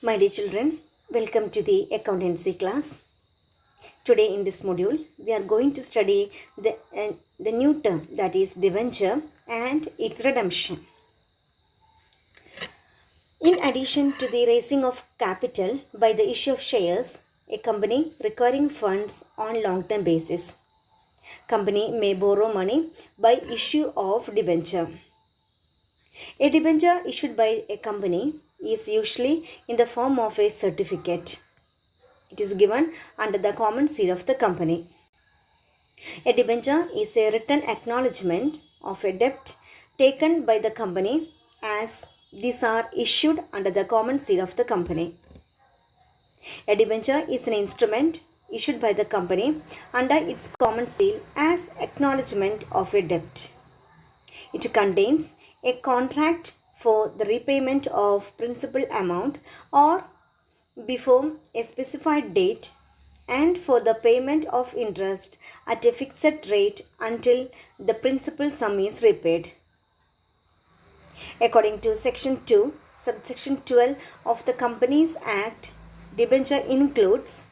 My dear children, welcome to the accountancy class. Today in this module, we are going to study the new term, that is debenture and its redemption. In addition to the raising of capital by the issue of shares, a company requiring funds on long-term basis. Company may borrow money by issue of debenture. A debenture issued by a company is usually in the form of a certificate. It is given under the common seal of the company. A debenture is a written acknowledgement of a debt taken by the company, as these are issued under the common seal of the company. A debenture is an instrument issued by the company under its common seal as acknowledgement of a debt. It contains a contract for the repayment of principal amount or before a specified date and for the payment of interest at a fixed rate until the principal sum is repaid. According to Section 2, Subsection 12 of the Companies Act, debenture includes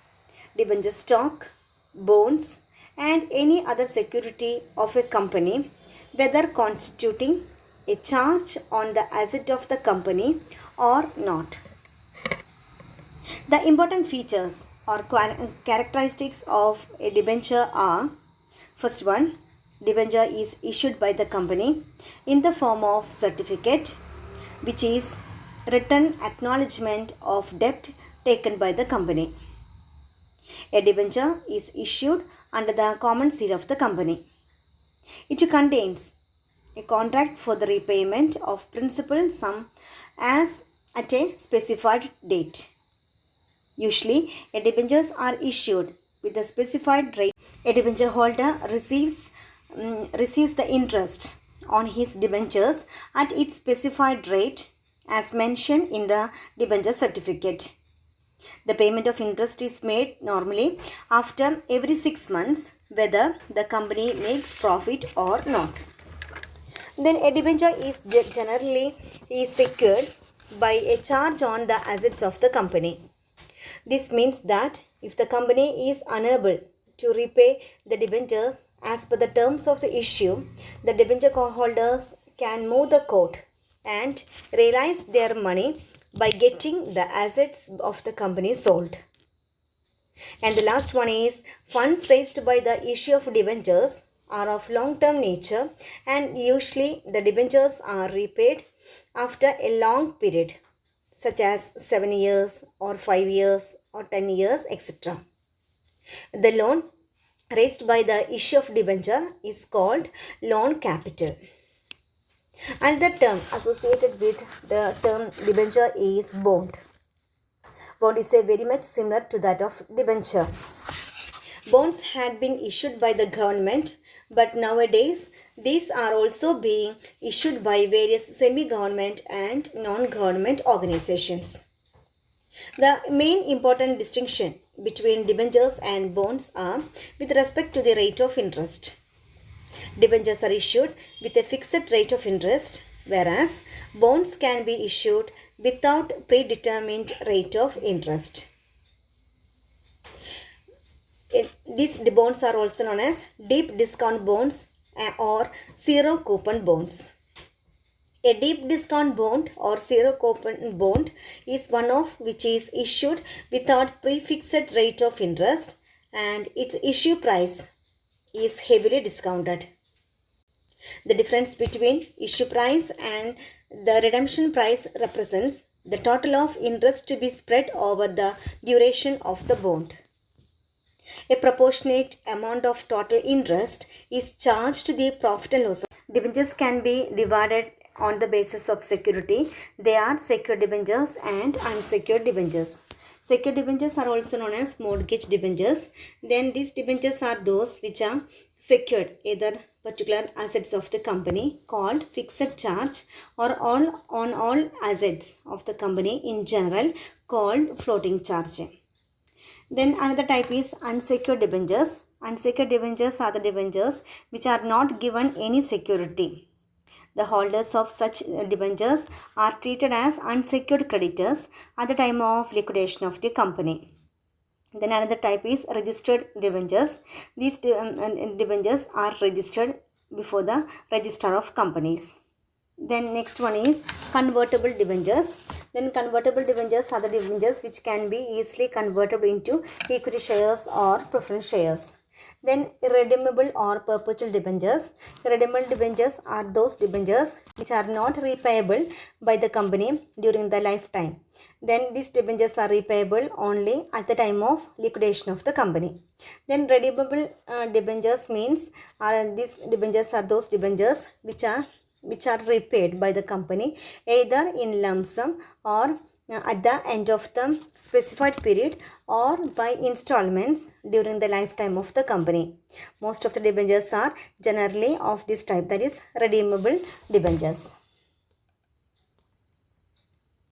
debenture stock, bonds, and any other security of a company, whether constituting a charge on the asset of the company or not. The important features or characteristics of a debenture are: first one, debenture is issued by the company in the form of certificate, which is written acknowledgement of debt taken by the company. A debenture is issued under the common seal of the company. It contains a contract for the repayment of principal sum as at a specified date. Usually, a debentures are issued with a specified rate. A debenture holder receives the interest on his debentures at its specified rate as mentioned in the debenture certificate. The payment of interest is made normally after every 6 months, whether the company makes profit or not. Then a debenture is generally secured by a charge on the assets of the company. This means that if the company is unable to repay the debentures as per the terms of the issue, the debenture holders can move the court and realize their money by getting the assets of the company sold. And the last one is funds raised by the issue of debentures are of long-term nature, and usually the debentures are repaid after a long period, such as 7 years or 5 years or 10 years, etc. The loan raised by the issue of debenture is called loan capital. Another term associated with the term debenture is bond. Bond is very much similar to that of debenture. Bonds had been issued by the government, but nowadays these are also being issued by various semi-government and non-government organizations. The main important distinction between debentures and bonds are with respect to the rate of interest. Debentures are issued with a fixed rate of interest, whereas bonds can be issued without predetermined rate of interest. These bonds are also known as deep discount bonds or zero coupon bonds. A deep discount bond or zero coupon bond is one of which is issued without prefixed rate of interest, and its issue price is heavily discounted. The difference between issue price and the redemption price represents the total of interest to be spread over the duration of the bond. A proportionate amount of total interest is charged to the profit and loss. Debentures can be divided on the basis of security. They are secured debentures and unsecured debentures. Secured debentures are also known as mortgage debentures. Then these debentures are those which are secured either particular assets of the company called fixed charge or on all assets of the company in general called floating charge. Then another type is unsecured debentures. Unsecured debentures are the debentures which are not given any security. The holders of such debentures are treated as unsecured creditors at the time of liquidation of the company. Then another type is registered debentures. These debentures are registered before the registrar of companies. Then next one is convertible debentures. Then convertible debentures are the debentures which can be easily converted into equity shares or preference shares. Then irredeemable or perpetual debentures. Irredeemable debentures are those debentures which are not repayable by the company during the lifetime. Then these debentures are repayable only at the time of liquidation of the company. Then redeemable debentures means these debentures are those debentures which are repaid by the company either in lump sum or at the end of the specified period or by installments during the lifetime of the company. Most of the debentures are generally of this type, that is redeemable debentures.